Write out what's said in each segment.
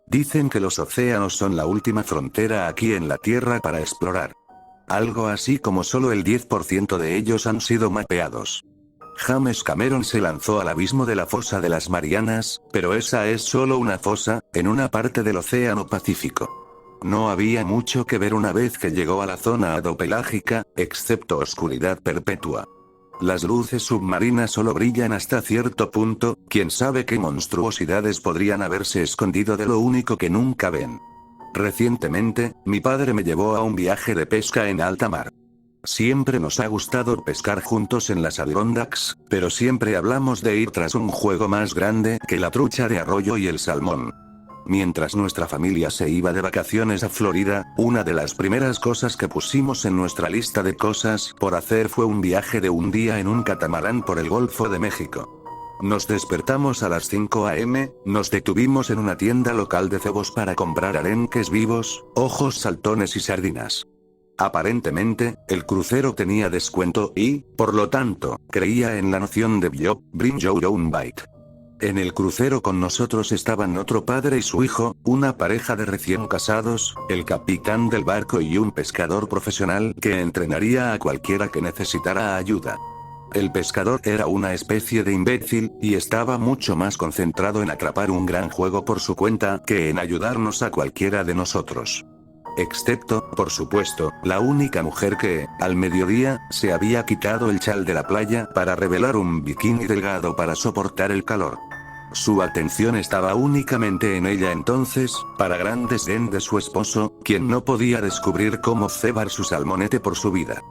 Dicen que los océanos son la última frontera aquí en la Tierra para explorar. Algo así como solo el 10% de ellos han sido mapeados. James Cameron se lanzó al abismo de la fosa de las Marianas, pero esa es solo una fosa, en una parte del Océano Pacífico. No había mucho que ver una vez que llegó a la zona adopelágica, excepto oscuridad perpetua. Las luces submarinas solo brillan hasta cierto punto, quién sabe qué monstruosidades podrían haberse escondido de lo único que nunca ven. Recientemente, mi padre me llevó a un viaje de pesca en alta mar. Siempre nos ha gustado pescar juntos en las Adirondacks, pero siempre hablamos de ir tras un juego más grande que la trucha de arroyo y el salmón. Mientras nuestra familia se iba de vacaciones a Florida, una de las primeras cosas que pusimos en nuestra lista de cosas por hacer fue un viaje de un día en un catamarán por el Golfo de México. Nos despertamos a las 5 a.m., nos detuvimos en una tienda local de cebos para comprar arenques vivos, ojos saltones y sardinas. Aparentemente, el crucero tenía descuento y, por lo tanto, creía en la noción de bring your own bite. En el crucero con nosotros estaban otro padre y su hijo, una pareja de recién casados, el capitán del barco y un pescador profesional que entrenaría a cualquiera que necesitara ayuda. El pescador era una especie de imbécil, y estaba mucho más concentrado en atrapar un gran juego por su cuenta que en ayudarnos a cualquiera de nosotros. Excepto, por supuesto, la única mujer que, al mediodía, se había quitado el chal de la playa para revelar un bikini delgado para soportar el calor. Su atención estaba únicamente en ella entonces, para gran desdén de su esposo, quien no podía descubrir cómo cebar su salmonete por su vida.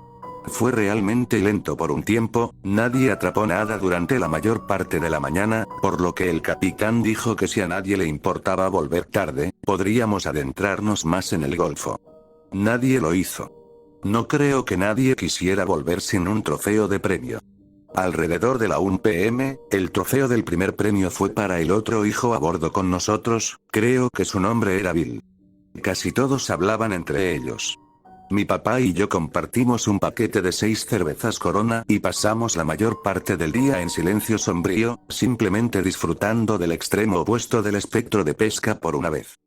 Fue realmente lento por un tiempo, nadie atrapó nada durante la mayor parte de la mañana, por lo que el capitán dijo que si a nadie le importaba volver tarde, podríamos adentrarnos más en el golfo. Nadie lo hizo. No creo que nadie quisiera volver sin un trofeo de premio. Alrededor de la 1 p.m., el trofeo del primer premio fue para el otro hijo a bordo con nosotros, creo que su nombre era Bill. Casi todos hablaban entre ellos. Mi papá y yo compartimos un paquete de 6 cervezas Corona y pasamos la mayor parte del día en silencio sombrío, simplemente disfrutando del extremo opuesto del espectro de pesca por una vez.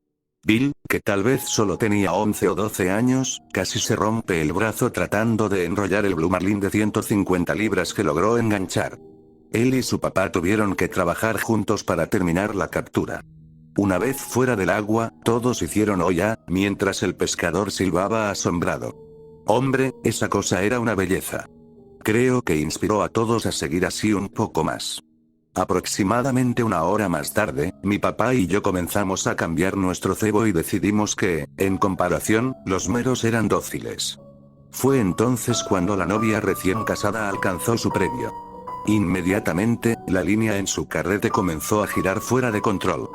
Bill, que tal vez solo tenía 11 o 12 años, casi se rompe el brazo tratando de enrollar el Blue Marlin de 150 libras que logró enganchar. Él y su papá tuvieron que trabajar juntos para terminar la captura. Una vez fuera del agua, todos hicieron olla, mientras el pescador silbaba asombrado. Hombre, esa cosa era una belleza. Creo que inspiró a todos a seguir así un poco más. Aproximadamente una hora más tarde, mi papá y yo comenzamos a cambiar nuestro cebo y decidimos que, en comparación, los meros eran dóciles. Fue entonces cuando la novia recién casada alcanzó su premio. Inmediatamente, la línea en su carrete comenzó a girar fuera de control.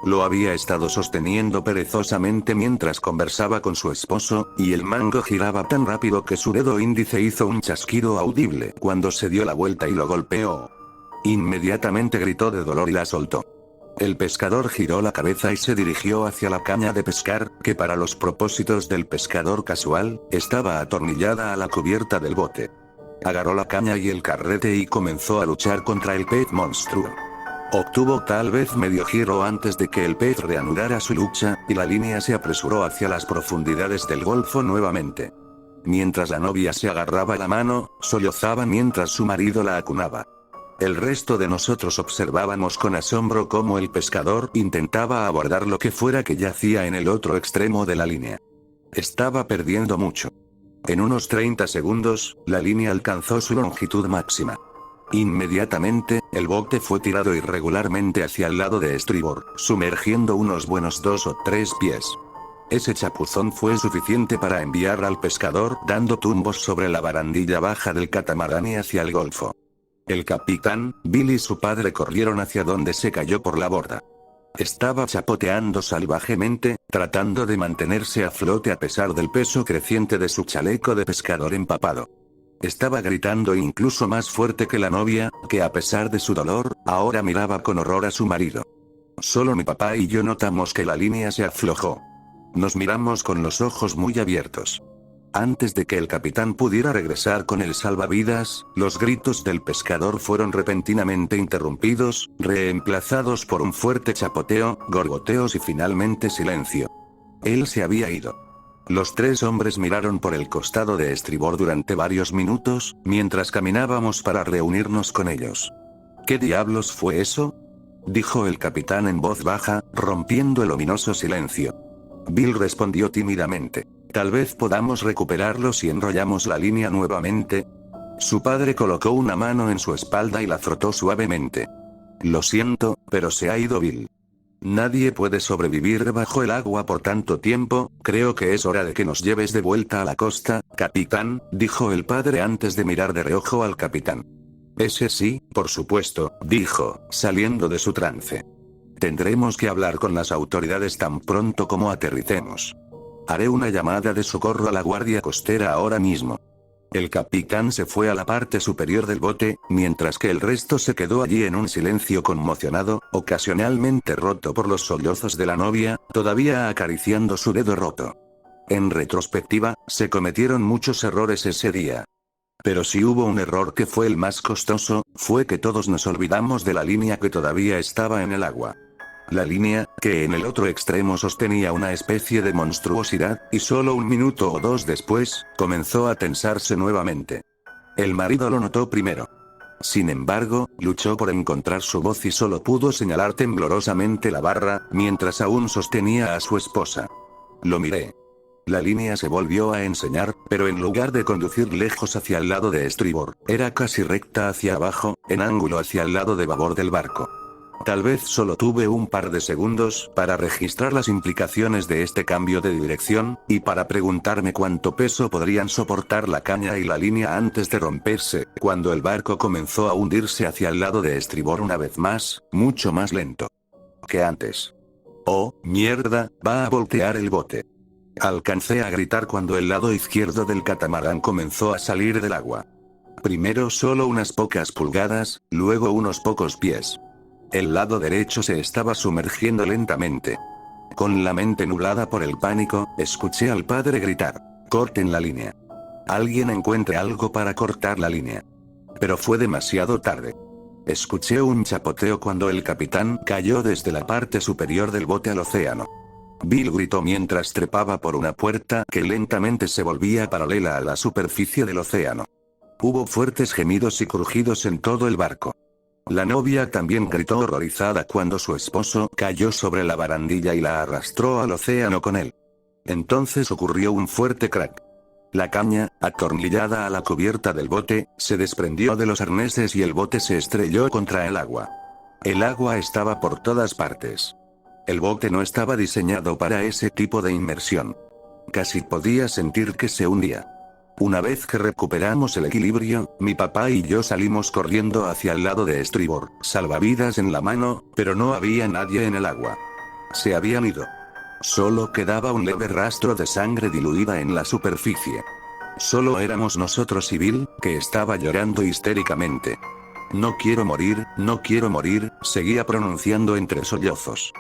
Lo había estado sosteniendo perezosamente mientras conversaba con su esposo, y el mango giraba tan rápido que su dedo índice hizo un chasquido audible cuando se dio la vuelta y lo golpeó. Inmediatamente gritó de dolor y la soltó. El pescador giró la cabeza y se dirigió hacia la caña de pescar, que para los propósitos del pescador casual, estaba atornillada a la cubierta del bote. Agarró la caña y el carrete y comenzó a luchar contra el pez monstruo. Obtuvo tal vez medio giro antes de que el pez reanudara su lucha, y la línea se apresuró hacia las profundidades del golfo nuevamente. Mientras la novia se agarraba la mano, sollozaba mientras su marido la acunaba. El resto de nosotros observábamos con asombro cómo el pescador intentaba abordar lo que fuera que yacía en el otro extremo de la línea. Estaba perdiendo mucho. En unos 30 segundos, la línea alcanzó su longitud máxima. Inmediatamente, el bote fue tirado irregularmente hacia el lado de estribor, sumergiendo unos buenos 2 o 3 pies. Ese chapuzón fue suficiente para enviar al pescador dando tumbos sobre la barandilla baja del catamarán y hacia el golfo. El capitán, Bill y su padre corrieron hacia donde se cayó por la borda. Estaba chapoteando salvajemente, tratando de mantenerse a flote a pesar del peso creciente de su chaleco de pescador empapado. Estaba gritando incluso más fuerte que la novia, que a pesar de su dolor, ahora miraba con horror a su marido. Solo mi papá y yo notamos que la línea se aflojó. Nos miramos con los ojos muy abiertos. Antes de que el capitán pudiera regresar con el salvavidas, los gritos del pescador fueron repentinamente interrumpidos, reemplazados por un fuerte chapoteo, gorgoteos y finalmente silencio. Él se había ido. Los tres hombres miraron por el costado de estribor durante varios minutos, mientras caminábamos para reunirnos con ellos. ¿Qué diablos fue eso?, dijo el capitán en voz baja, rompiendo el ominoso silencio. Bill respondió tímidamente. Tal vez podamos recuperarlo si enrollamos la línea nuevamente. Su padre colocó una mano en su espalda y la frotó suavemente. Lo siento, pero se ha ido Bill. Nadie puede sobrevivir bajo el agua por tanto tiempo. Creo que es hora de que nos lleves de vuelta a la costa, capitán, dijo el padre antes de mirar de reojo al capitán. Ese sí, por supuesto, dijo, saliendo de su trance. Tendremos que hablar con las autoridades tan pronto como aterricemos. Haré una llamada de socorro a la guardia costera ahora mismo. El capitán se fue a la parte superior del bote, mientras que el resto se quedó allí en un silencio conmocionado, ocasionalmente roto por los sollozos de la novia, todavía acariciando su dedo roto. En retrospectiva, se cometieron muchos errores ese día. Pero si hubo un error que fue el más costoso, fue que todos nos olvidamos de la línea que todavía estaba en el agua. La línea, que en el otro extremo sostenía una especie de monstruosidad, y solo un minuto o dos después, comenzó a tensarse nuevamente. El marido lo notó primero. Sin embargo, luchó por encontrar su voz y solo pudo señalar temblorosamente la barra, mientras aún sostenía a su esposa. Lo miré. La línea se volvió a enseñar, pero en lugar de conducir lejos hacia el lado de estribor, era casi recta hacia abajo, en ángulo hacia el lado de babor del barco. Tal vez solo tuve un par de segundos para registrar las implicaciones de este cambio de dirección, y para preguntarme cuánto peso podrían soportar la caña y la línea antes de romperse, cuando el barco comenzó a hundirse hacia el lado de estribor una vez más, mucho más lento que antes. ¡Oh, mierda! Va a voltear el bote. Alcancé a gritar cuando el lado izquierdo del catamarán comenzó a salir del agua. Primero solo unas pocas pulgadas, luego unos pocos pies. El lado derecho se estaba sumergiendo lentamente. Con la mente nublada por el pánico, escuché al padre gritar: «¡Corten la línea! Alguien encuentre algo para cortar la línea». Pero fue demasiado tarde. Escuché un chapoteo cuando el capitán cayó desde la parte superior del bote al océano. Bill gritó mientras trepaba por una puerta que lentamente se volvía paralela a la superficie del océano. Hubo fuertes gemidos y crujidos en todo el barco. La novia también gritó horrorizada cuando su esposo cayó sobre la barandilla y la arrastró al océano con él. Entonces ocurrió un fuerte crack. La caña, atornillada a la cubierta del bote, se desprendió de los arneses y el bote se estrelló contra el agua. El agua estaba por todas partes. El bote no estaba diseñado para ese tipo de inmersión. Casi podía sentir que se hundía. Una vez que recuperamos el equilibrio, mi papá y yo salimos corriendo hacia el lado de estribor, salvavidas en la mano, pero no había nadie en el agua. Se habían ido. Solo quedaba un leve rastro de sangre diluida en la superficie. Solo éramos nosotros y Bill, que estaba llorando histéricamente. No quiero morir, seguía pronunciando entre sollozos.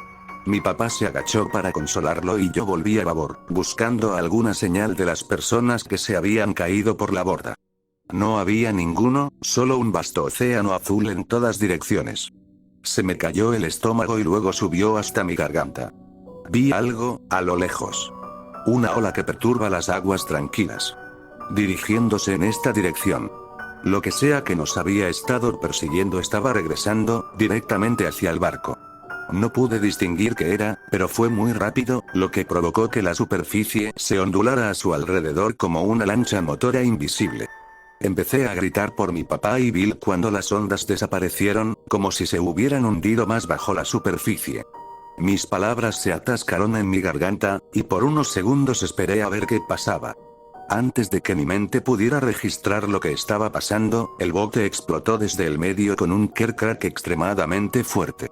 Mi papá se agachó para consolarlo y yo volví a babor, buscando alguna señal de las personas que se habían caído por la borda. No había ninguno, solo un vasto océano azul en todas direcciones. Se me cayó el estómago y luego subió hasta mi garganta. Vi algo, a lo lejos. Una ola que perturba las aguas tranquilas. Dirigiéndose en esta dirección. Lo que sea que nos había estado persiguiendo estaba regresando, directamente hacia el barco. No pude distinguir qué era, pero fue muy rápido, lo que provocó que la superficie se ondulara a su alrededor como una lancha motora invisible. Empecé a gritar por mi papá y Bill cuando las ondas desaparecieron, como si se hubieran hundido más bajo la superficie. Mis palabras se atascaron en mi garganta, y por unos segundos esperé a ver qué pasaba. Antes de que mi mente pudiera registrar lo que estaba pasando, el bote explotó desde el medio con un crack extremadamente fuerte.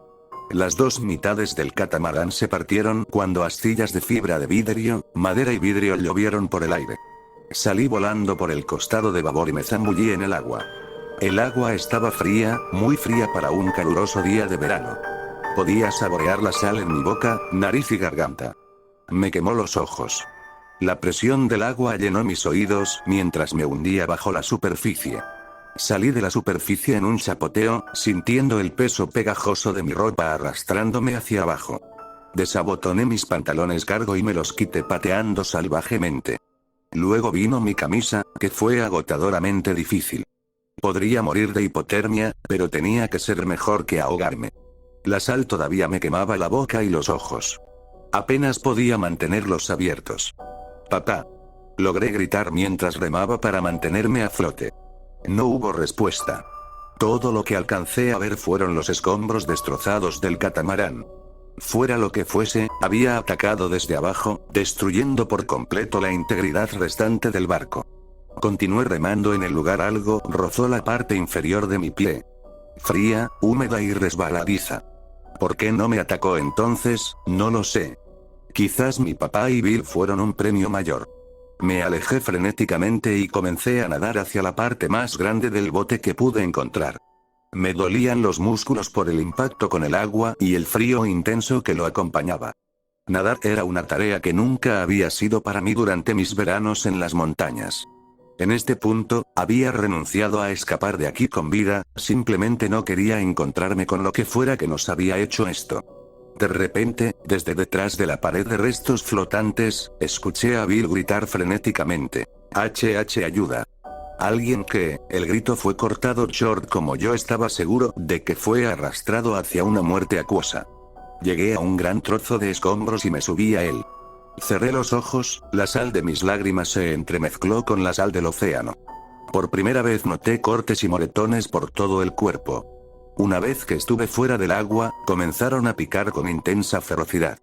Las dos mitades del catamarán se partieron cuando astillas de fibra de vidrio, madera y vidrio llovieron por el aire. Salí volando por el costado de babor y me zambullí en el agua. El agua estaba fría, muy fría para un caluroso día de verano. Podía saborear la sal en mi boca, nariz y garganta. Me quemó los ojos. La presión del agua llenó mis oídos mientras me hundía bajo la superficie. Salí de la superficie en un chapoteo, sintiendo el peso pegajoso de mi ropa arrastrándome hacia abajo. Desabotoné mis pantalones cargo y me los quité pateando salvajemente. Luego vino mi camisa, que fue agotadoramente difícil. Podría morir de hipotermia, pero tenía que ser mejor que ahogarme. La sal todavía me quemaba la boca y los ojos. Apenas podía mantenerlos abiertos. «Papá». Logré gritar mientras remaba para mantenerme a flote. No hubo respuesta. Todo lo que alcancé a ver fueron los escombros destrozados del catamarán. Fuera lo que fuese, había atacado desde abajo, destruyendo por completo la integridad restante del barco. Continué remando en el lugar. Algo rozó la parte inferior de mi pie. Fría, húmeda y resbaladiza. ¿Por qué no me atacó entonces? No lo sé. Quizás mi papá y Bill fueron un premio mayor. Me alejé frenéticamente y comencé a nadar hacia la parte más grande del bote que pude encontrar. Me dolían los músculos por el impacto con el agua y el frío intenso que lo acompañaba. Nadar era una tarea que nunca había sido para mí durante mis veranos en las montañas. En este punto, había renunciado a escapar de aquí con vida, simplemente no quería encontrarme con lo que fuera que nos había hecho esto. De repente, desde detrás de la pared de restos flotantes, escuché a Bill gritar frenéticamente: «HH, ayuda». El grito fue cortado short como yo estaba seguro de que fue arrastrado hacia una muerte acuosa. Llegué a un gran trozo de escombros y me subí a él. Cerré los ojos, la sal de mis lágrimas se entremezcló con la sal del océano. Por primera vez noté cortes y moretones por todo el cuerpo. Una vez que estuve fuera del agua, comenzaron a picar con intensa ferocidad.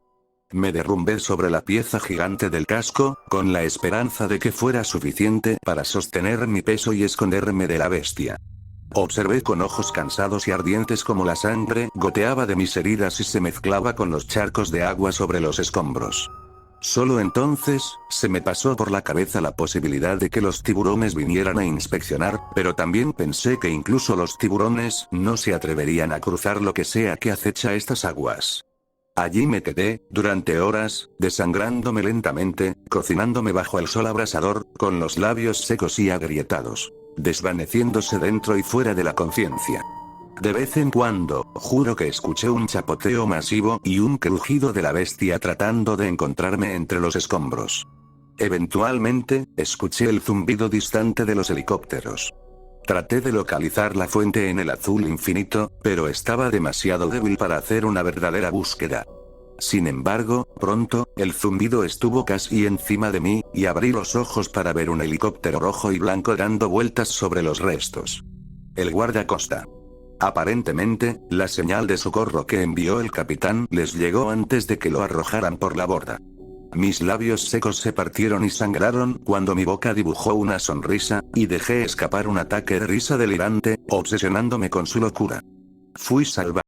Me derrumbé sobre la pieza gigante del casco, con la esperanza de que fuera suficiente para sostener mi peso y esconderme de la bestia. Observé con ojos cansados y ardientes cómo la sangre goteaba de mis heridas y se mezclaba con los charcos de agua sobre los escombros. Solo entonces, se me pasó por la cabeza la posibilidad de que los tiburones vinieran a inspeccionar, pero también pensé que incluso los tiburones no se atreverían a cruzar lo que sea que acecha estas aguas. Allí me quedé, durante horas, desangrándome lentamente, cocinándome bajo el sol abrasador, con los labios secos y agrietados, desvaneciéndose dentro y fuera de la conciencia. De vez en cuando, juro que escuché un chapoteo masivo y un crujido de la bestia tratando de encontrarme entre los escombros. Eventualmente, escuché el zumbido distante de los helicópteros. Traté de localizar la fuente en el azul infinito, pero estaba demasiado débil para hacer una verdadera búsqueda. Sin embargo, pronto, el zumbido estuvo casi encima de mí, y abrí los ojos para ver un helicóptero rojo y blanco dando vueltas sobre los restos. El guardacosta. Aparentemente, la señal de socorro que envió el capitán les llegó antes de que lo arrojaran por la borda. Mis labios secos se partieron y sangraron cuando mi boca dibujó una sonrisa, y dejé escapar un ataque de risa delirante, obsesionándome con su locura. Fui salvado.